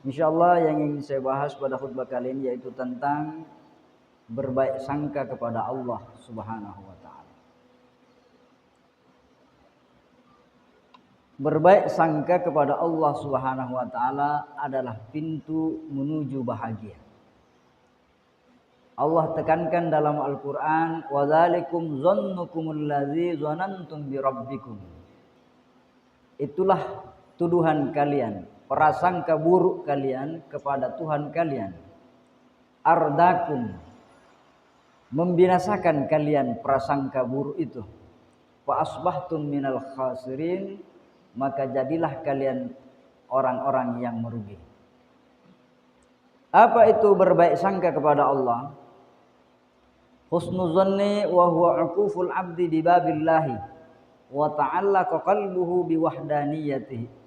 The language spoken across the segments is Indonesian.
Insyaallah yang ingin saya bahas pada khutbah kali ini yaitu tentang berbaik sangka kepada Allah Subhanahu wa taala. Berbaik sangka kepada Allah Subhanahu wa taala adalah pintu menuju bahagia. Allah tekankan dalam Al-Qur'an, "Wa dzalikum dzannukumul ladzi dzanantum bi rabbikum." Itulah tuduhan kalian, prasangka buruk kalian kepada Tuhan kalian. Ardakum, membinasakan kalian prasangka buruk itu. Fa asbahtum minal khasirin, maka jadilah kalian orang-orang yang merugi. Apa itu berbaik sangka kepada Allah? Husnuzanni wa huwa uquful abdi bi babillahi wa ta'allaqa qalbuhu bi wahdaniyatihi.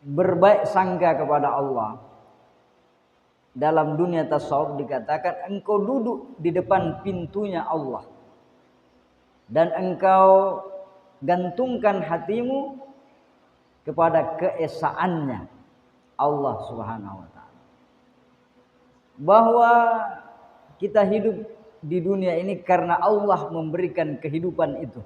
Berbaik sangka kepada Allah. Dalam dunia tasawuf dikatakan engkau duduk di depan pintunya Allah dan engkau gantungkan hatimu kepada keesaannya Allah Subhanahu wa taala. Bahwa kita hidup di dunia ini karena Allah memberikan kehidupan itu.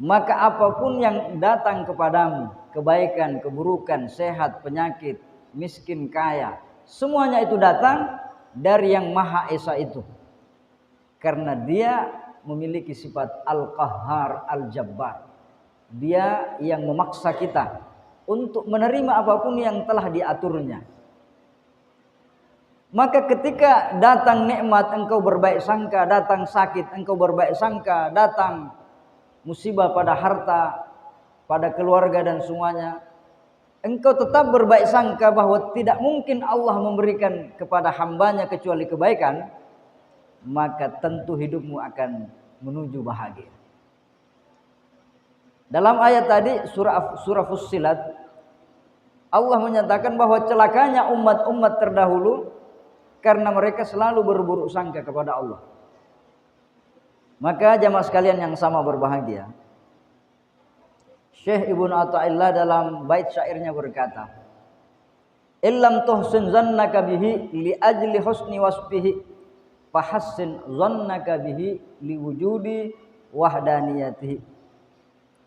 Maka apapun yang datang kepadamu, kebaikan, keburukan, sehat, penyakit, miskin, kaya, semuanya itu datang dari yang Maha Esa itu. Karena dia memiliki sifat Al-Qahhar, Al-Jabbar. Dia yang memaksa kita untuk menerima apapun yang telah diaturnya. Maka ketika datang nikmat engkau berbaik sangka, datang sakit engkau berbaik sangka, datang musibah pada harta, pada keluarga dan semuanya, engkau tetap berbaik sangka bahwa tidak mungkin Allah memberikan kepada hambanya kecuali kebaikan, maka tentu hidupmu akan menuju bahagia. Dalam ayat tadi surah Fussilat, Allah menyatakan bahwa celakanya umat-umat terdahulu karena mereka selalu berburuk sangka kepada Allah. Maka jamaah sekalian yang sama berbahagia, Syekh Ibnu Athaillah dalam bait syairnya berkata, "Illam tuhsin zannaka bihi li ajli husni wasfihi, fahassin zannaka bihi li wujudi wahdaniyatihi,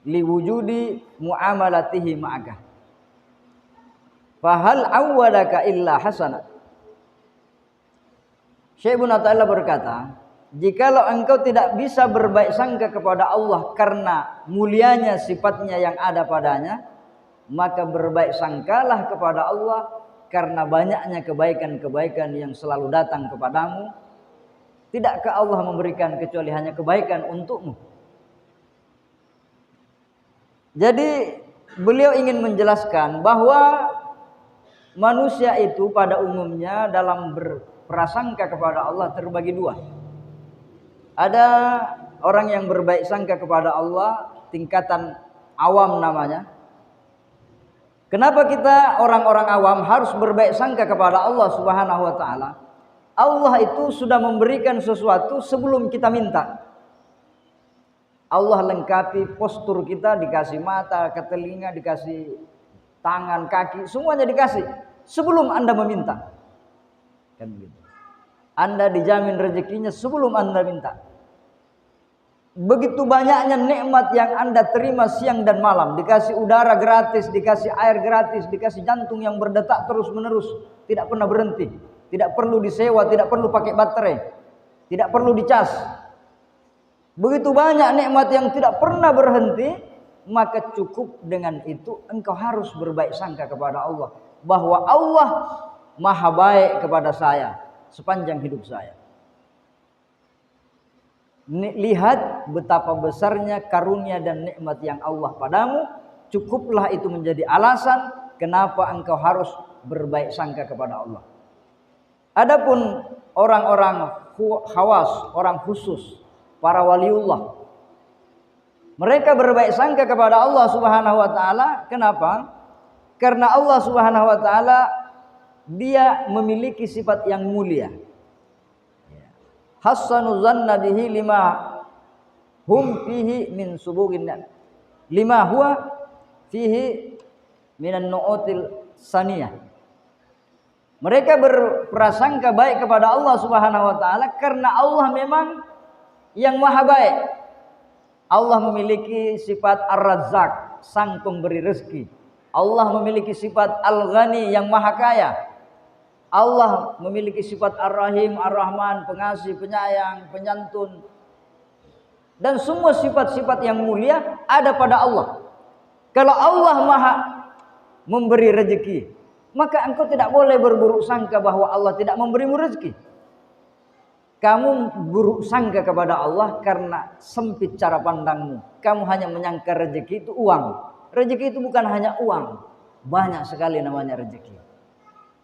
li wujudi muamalatihi ma'aka. Fahal awwadaka illa hasanat." Syekh Ibnu Athaillah berkata, jikalau engkau tidak bisa berbaik sangka kepada Allah karena mulianya sifatnya yang ada padanya, maka berbaik sangkalah kepada Allah karena banyaknya kebaikan-kebaikan yang selalu datang kepadamu. Tidakkah Allah memberikan kecuali hanya kebaikan untukmu? Jadi beliau ingin menjelaskan bahwa manusia itu pada umumnya dalam berprasangka kepada Allah terbagi dua. Ada orang yang berbaik sangka kepada Allah tingkatan awam namanya. Kenapa kita orang-orang awam harus berbaik sangka kepada Allah Subhanahu wa taala? Allah itu sudah memberikan sesuatu sebelum kita minta. Allah lengkapi postur kita, dikasih mata, ke telinga, dikasih tangan, kaki, semuanya dikasih sebelum Anda meminta. Kan begitu. Anda dijamin rezekinya sebelum Anda minta. Begitu banyaknya nikmat yang Anda terima siang dan malam. Dikasih udara gratis, dikasih air gratis, dikasih jantung yang berdetak terus menerus, tidak pernah berhenti. Tidak perlu disewa, tidak perlu pakai baterai, tidak perlu dicas. Begitu banyak nikmat yang tidak pernah berhenti, maka cukup dengan itu engkau harus berbaik sangka kepada Allah. Bahwa Allah maha baik kepada saya sepanjang hidup saya. Lihat betapa besarnya karunia dan nikmat yang Allah padamu. Cukuplah itu menjadi alasan kenapa engkau harus berbaik sangka kepada Allah. Adapun orang-orang khawas, orang khusus, para waliullah, mereka berbaik sangka kepada Allah Subhanahu wa taala. Kenapa? Karena Allah Subhanahu wa taala dia memiliki sifat yang mulia. Hassanu zanna bihi lima hum fihi min subugin, lima huwa fihi minan nu'util saniyah. Mereka berprasangka baik kepada Allah Subhanahu wa taala karena Allah memang yang maha baik. Allah memiliki sifat Ar-Razzaq, sang pemberi rezeki. Allah memiliki sifat Al-Ghani, yang maha kaya. Allah memiliki sifat Ar-Rahim, Ar-Rahman, pengasih, penyayang, penyantun. Dan semua sifat-sifat yang mulia ada pada Allah. Kalau Allah maha memberi rezeki, maka engkau tidak boleh berburuk sangka bahwa Allah tidak memberimu rezeki. Kamu buruk sangka kepada Allah karena sempit cara pandangmu. Kamu hanya menyangka rezeki itu uang. Rezeki itu bukan hanya uang. Banyak sekali namanya rezeki.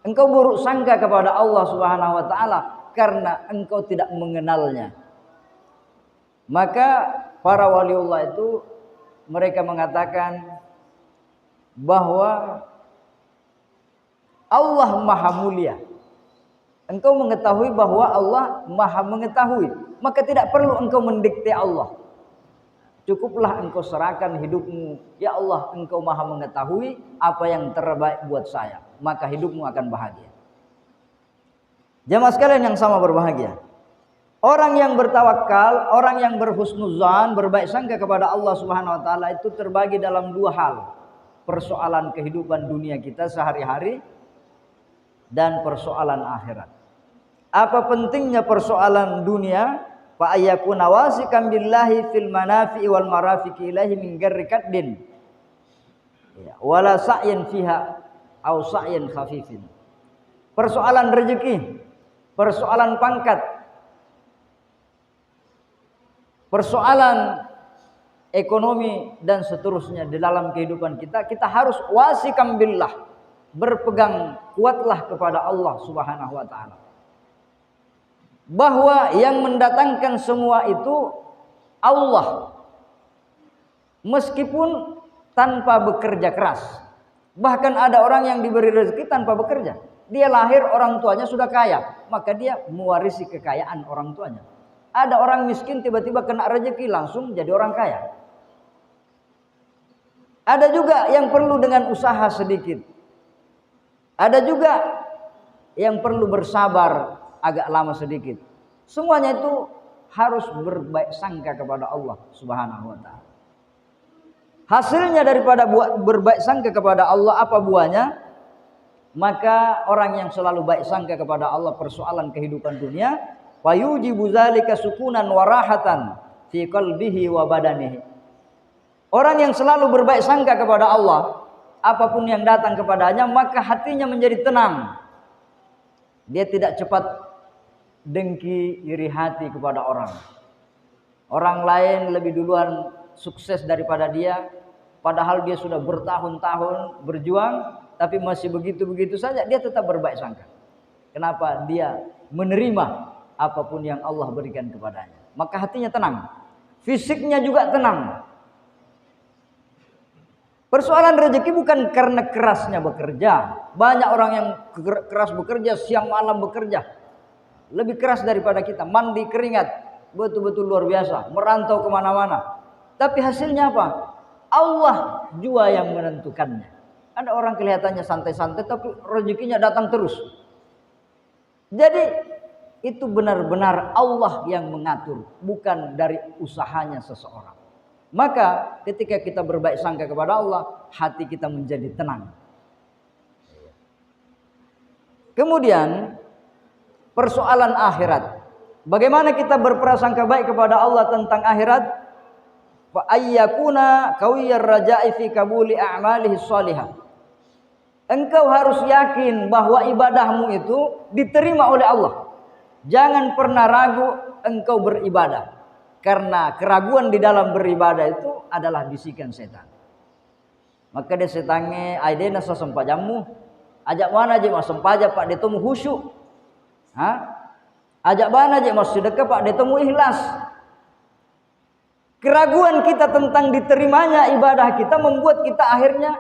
Engkau buruk sangka kepada Allah Subhanahu wa taala karena engkau tidak mengenalnya. Maka para waliullah itu mereka mengatakan bahwa Allah maha mulia. Engkau mengetahui bahwa Allah maha mengetahui, maka tidak perlu engkau mendikte Allah. Cukuplah engkau serahkan hidupmu, ya Allah, engkau maha mengetahui apa yang terbaik buat saya, maka hidupmu akan bahagia. Jamaah sekalian yang sama berbahagia, orang yang bertawakal, orang yang berhusnuzan, berbaik sangka kepada Allah Subhanahu wa taala itu terbagi dalam dua hal. Persoalan kehidupan dunia kita sehari-hari dan persoalan akhirat. Apa pentingnya persoalan dunia? Fa ayyakuna wasikan billahi fil manafi'i wal marafiqi ilahi min gharri kaddin. Ya, wala sa'yin fiha au sa'yin khafifin. Persoalan rezeki, persoalan pangkat, persoalan ekonomi dan seterusnya di dalam kehidupan kita, kita harus wasikan billah, berpegang kuatlah kepada Allah Subhanahu wa taala. Bahwa yang mendatangkan semua itu Allah. Meskipun tanpa bekerja keras. Bahkan ada orang yang diberi rezeki tanpa bekerja. Dia lahir orang tuanya sudah kaya, maka dia mewarisi kekayaan orang tuanya. Ada orang miskin tiba-tiba kena rezeki langsung jadi orang kaya. Ada juga yang perlu dengan usaha sedikit. Ada juga yang perlu bersabar agak lama sedikit. Semuanya itu harus berbaik sangka kepada Allah Subhanahu wa taala. Hasilnya daripada berbaik sangka kepada Allah apa buahnya? Maka orang yang selalu baik sangka kepada Allah persoalan kehidupan dunia, fayujibu zalika sukunan wa rahatan fi qalbihi wa badanihi. Orang yang selalu berbaik sangka kepada Allah, apapun yang datang kepadanya maka hatinya menjadi tenang. Dia tidak cepat dengki, iri hati kepada orang. Orang lain lebih duluan sukses daripada dia, padahal dia sudah bertahun-tahun berjuang, tapi masih begitu-begitu saja dia tetap berbaik sangka. Kenapa? Dia menerima apapun yang Allah berikan kepadanya. Maka hatinya tenang, fisiknya juga tenang. Persoalan rezeki bukan karena kerasnya bekerja. Banyak orang yang keras bekerja, siang malam bekerja. Lebih keras daripada kita, mandi keringat, betul-betul luar biasa, merantau kemana-mana. Tapi hasilnya apa? Allah jua yang menentukannya. Ada orang kelihatannya santai-santai, tapi rezekinya datang terus. Jadi itu benar-benar Allah yang mengatur, bukan dari usahanya seseorang. Maka ketika kita berbaik sangka kepada Allah, hati kita menjadi tenang. Kemudian persoalan akhirat. Bagaimana kita berprasangka baik kepada Allah tentang akhirat? Fa ayyakuna qawiyyar raja'i fi qabuli a'malihi shalihah. Engkau harus yakin bahwa ibadahmu itu diterima oleh Allah. Jangan pernah ragu engkau beribadah. Karena keraguan di dalam beribadah itu adalah bisikan setan. Maka dia setange aidena sasempajamu. Ajak mana aja mas sempaja pak detemu khusyuk. Ajak mana aja mas sedekah pak detemu ikhlas. Keraguan kita tentang diterimanya ibadah kita membuat kita akhirnya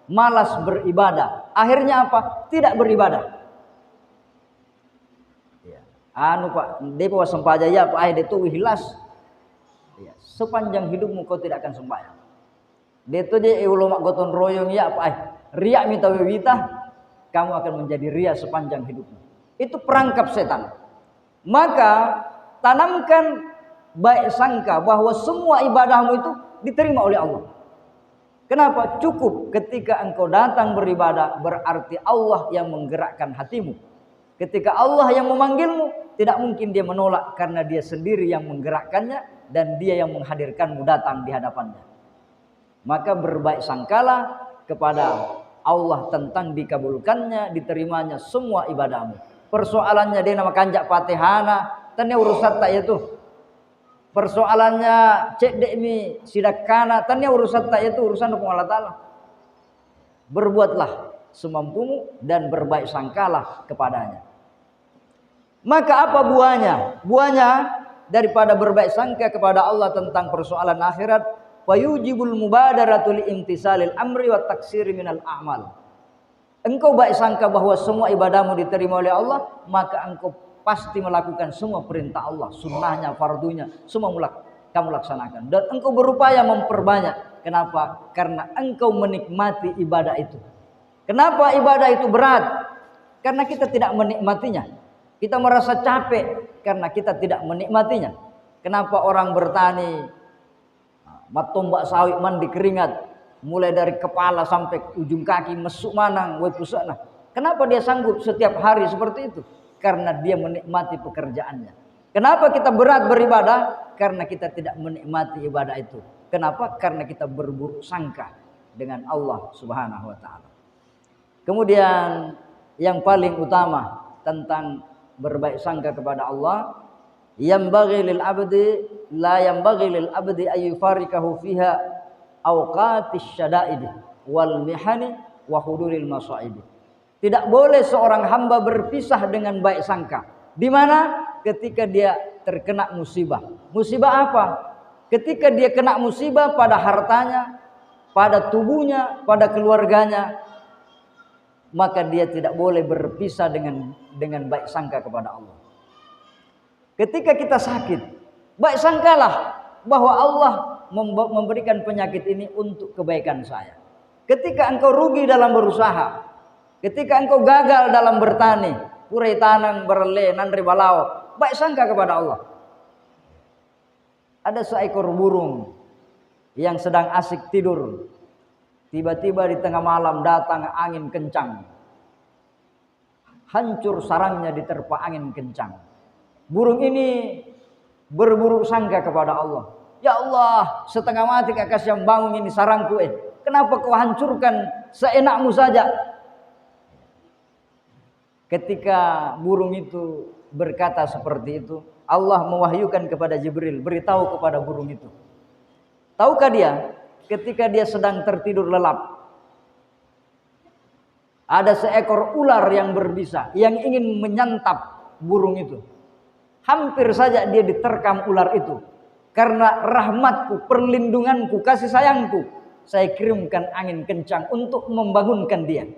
malas beribadah. Akhirnya apa? Tidak beribadah. Pak, depo sempaja ya pak detu ikhlas. Sepanjang hidupmu kau tidak akan sembahyang. Detu je ulama gotong royong ya pak riak mitawewitah, kamu akan menjadi ria sepanjang hidupmu. Itu perangkap setan. Maka tanamkan baik sangka bahwa semua ibadahmu itu diterima oleh Allah. Kenapa? Cukup ketika engkau datang beribadah, berarti Allah yang menggerakkan hatimu. Ketika Allah yang memanggilmu, tidak mungkin dia menolak, karena dia sendiri yang menggerakkannya dan dia yang menghadirkanmu datang di hadapannya. Maka berbaik sangkalah kepada Allah tentang dikabulkannya, diterimanya semua ibadahmu. Persoalannya dia nama kanjak patihana, tanya urusan tak itu. Persoalannya cek dek mi sidakana, tanya urusan tak itu, urusan hukum Allah Ta'ala. Berbuatlah semampumu dan berbaik sangkalah kepadanya. Maka apa buahnya? Buahnya daripada berbaik sangka kepada Allah tentang persoalan akhirat, fayujibul mubadaratu li imtisalil amri wa taksiri minal a'mal. Engkau baik sangka bahwa semua ibadahmu diterima oleh Allah, maka engkau pasti melakukan semua perintah Allah, sunnahnya, fardunya, semua kamu laksanakan. Dan engkau berupaya memperbanyak. Kenapa? Karena engkau menikmati ibadah itu. Kenapa ibadah itu berat? Karena kita tidak menikmatinya. Kita merasa capek karena kita tidak menikmatinya. Kenapa orang bertani matombak sawit mandi keringat, mulai dari kepala sampai ujung kaki mesuk manang we pusana. Kenapa dia sanggup setiap hari seperti itu? Karena dia menikmati pekerjaannya. Kenapa kita berat beribadah? Karena kita tidak menikmati ibadah itu. Kenapa? Karena kita berburuk sangka dengan Allah Subhanahu wa taala. Kemudian yang paling utama tentang berbaik sangka kepada Allah, yambaghi lil abdi la yambaghi lil abdi ayyufarikahu fiha awqatish syada'id wal mihani wa huduril masa'ib. Tidak boleh seorang hamba berpisah dengan baik sangka. Di mana? Ketika dia terkena musibah. Musibah apa? Ketika dia kena musibah pada hartanya, pada tubuhnya, pada keluarganya, maka dia tidak boleh berpisah dengan baik sangka kepada Allah. Ketika kita sakit, baik sangkalah bahwa Allah memberikan penyakit ini untuk kebaikan saya. Ketika engkau rugi dalam berusaha, ketika engkau gagal dalam bertani, purai tanang berle nandri balau, baik sangka kepada Allah. Ada seekor burung yang sedang asik tidur. Tiba-tiba di tengah malam datang angin kencang. Hancur sarangnya diterpa angin kencang. Burung ini berburuk sangka kepada Allah. Ya Allah, setengah mati kakas yang bangun ini sarangku. Kenapa kau hancurkan seenakmu saja? Ketika burung itu berkata seperti itu, Allah mewahyukan kepada Jibril, beritahu kepada burung itu. Tahukah dia? Ketika dia sedang tertidur lelap, ada seekor ular yang berbisa yang ingin menyantap burung itu. Hampir saja dia diterkam ular itu. Karena rahmatku, perlindunganku, kasih sayangku, saya kirimkan angin kencang untuk membangunkan dia.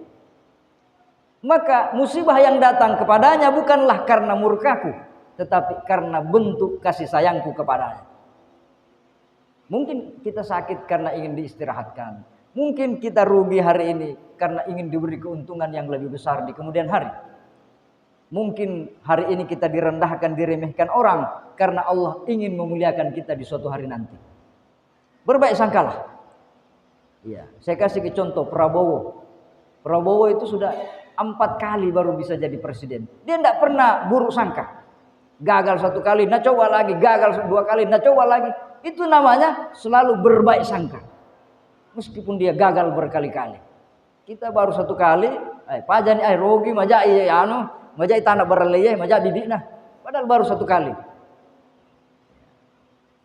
Maka musibah yang datang kepadanya bukanlah karena murkaku, tetapi karena bentuk kasih sayangku kepadanya. Mungkin kita sakit karena ingin diistirahatkan. Mungkin kita rugi hari ini karena ingin diberi keuntungan yang lebih besar di kemudian hari. Mungkin hari ini kita direndahkan, diremehkan orang karena Allah ingin memuliakan kita di suatu hari nanti. Berbaik sangkalah. Iya, saya kasih contoh Prabowo. Prabowo itu sudah 4 kali baru bisa jadi presiden. Dia tidak pernah buruk sangka. Gagal 1 kali, nah coba lagi. Gagal 2 kali, nah coba lagi. Itu namanya selalu berbaik sangka. Meskipun dia gagal berkali-kali. Kita baru 1 kali, pajani rogi majai majai tanah berleye, majai bibina. Padahal baru 1 kali.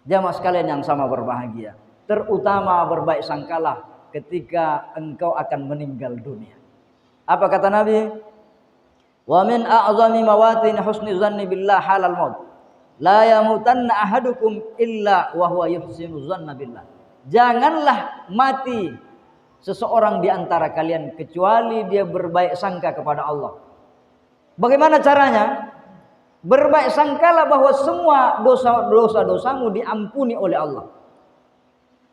Jamaah sekalian yang sama berbahagia. Terutama berbaik sangkalah ketika engkau akan meninggal dunia. Apa kata Nabi? Wa min a'zami mawatin husni zanni billah halal maut. La yamutanna ahadukum illa wa huwa yuhsinu zanna billah. Janganlah mati seseorang di antara kalian kecuali dia berbaik sangka kepada Allah. Bagaimana caranya? Berbaik sangkalah bahwa semua dosa-dosamu diampuni oleh Allah.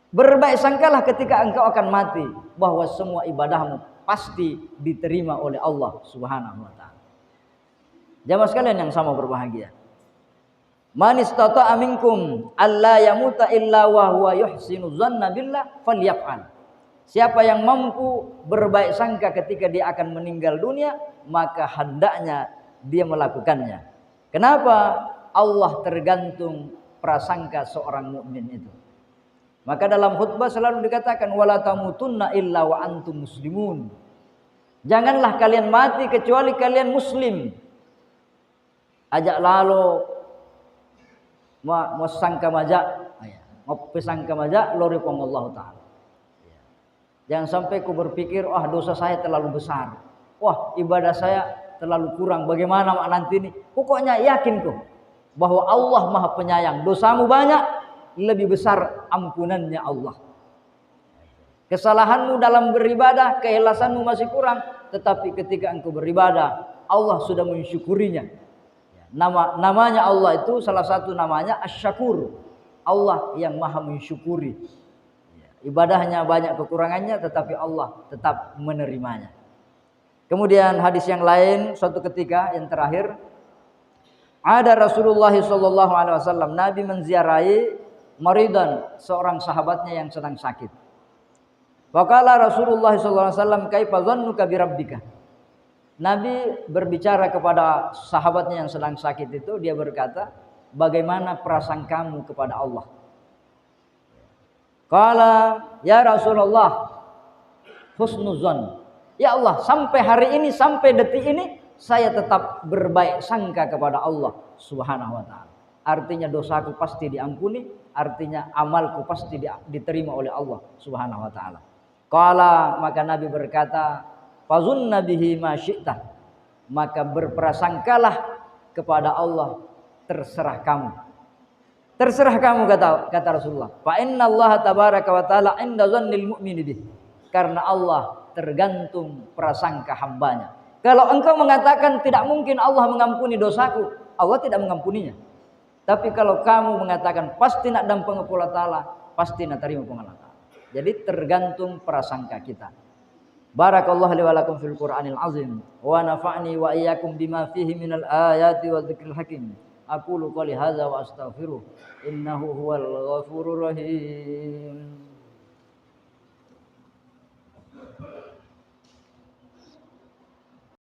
Berbaik sangkalah ketika engkau akan mati bahwa semua ibadahmu pasti diterima oleh Allah Subhanahu wa taala. Jamaah sekalian yang sama berbahagia. Man istata'a minkum alla yamuta illa wa huwa yuhsinu dzanna billah falyaf'al. Siapa yang mampu berbaik sangka ketika dia akan meninggal dunia, maka hendaknya dia melakukannya. Kenapa? Allah tergantung prasangka seorang mukmin itu. Maka dalam khutbah selalu dikatakan wala tamutunna illa wa antum muslimun. Janganlah kalian mati kecuali kalian muslim. Ajak lalu mau sangka majak, mau pesangka majak lori pong Allah taala. Jangan sampai ku berpikir, wah dosa saya terlalu besar, wah ibadah saya terlalu kurang, bagaimana nanti ini? Pokoknya yakin kok bahwa Allah Maha Penyayang. Dosamu banyak, lebih besar ampunannya Allah. Kesalahanmu dalam beribadah, keikhlasanmu masih kurang, tetapi ketika engkau beribadah, Allah sudah mensyukurinya. Namanya Allah itu salah satu namanya Asy-Syakur. Allah yang Maha mensyukuri. Ibadahnya banyak kekurangannya, tetapi Allah tetap menerimanya. Kemudian hadis yang lain, suatu ketika yang terakhir, ada Rasulullah sallallahu alaihi wasallam, Nabi menziarahi maridan, seorang sahabatnya yang sedang sakit. Faqala Rasulullah sallallahu alaihi wasallam, kaifa dhannuka bi rabbika? Nabi berbicara kepada sahabatnya yang sedang sakit itu, dia berkata, bagaimana prasangkamu kepada Allah? Qala ya Rasulullah husnuzan. Ya Allah, sampai hari ini, sampai detik ini saya tetap berbaik sangka kepada Allah Subhanahu wa taala. Artinya dosaku pasti diampuni, artinya amalku pasti diterima oleh Allah Subhanahu wa taala. Qala, maka Nabi berkata, fazunna bihi ma syi'ta. Maka berprasangkalah kepada Allah, terserah kamu. Terserah kamu, kata Rasulullah. Fa inna Allah tabaraka wa taala inda dzannil mu'mini bih. Karena Allah tergantung prasangka hambanya. Kalau engkau mengatakan tidak mungkin Allah mengampuni dosaku, Allah tidak mengampuninya. Tapi kalau kamu mengatakan pasti nak dan pengepul taala, pasti nak terima pengalah taala. Jadi tergantung prasangka kita. Barakallahu li wa lakum fil Qur'anil azim wa nafa'ni wa iyyakum bima fihi minal ayati wa dzikril hakim. Aqulu qouli hadza wa astaghfiruh innahu huwal ghafurur rahim.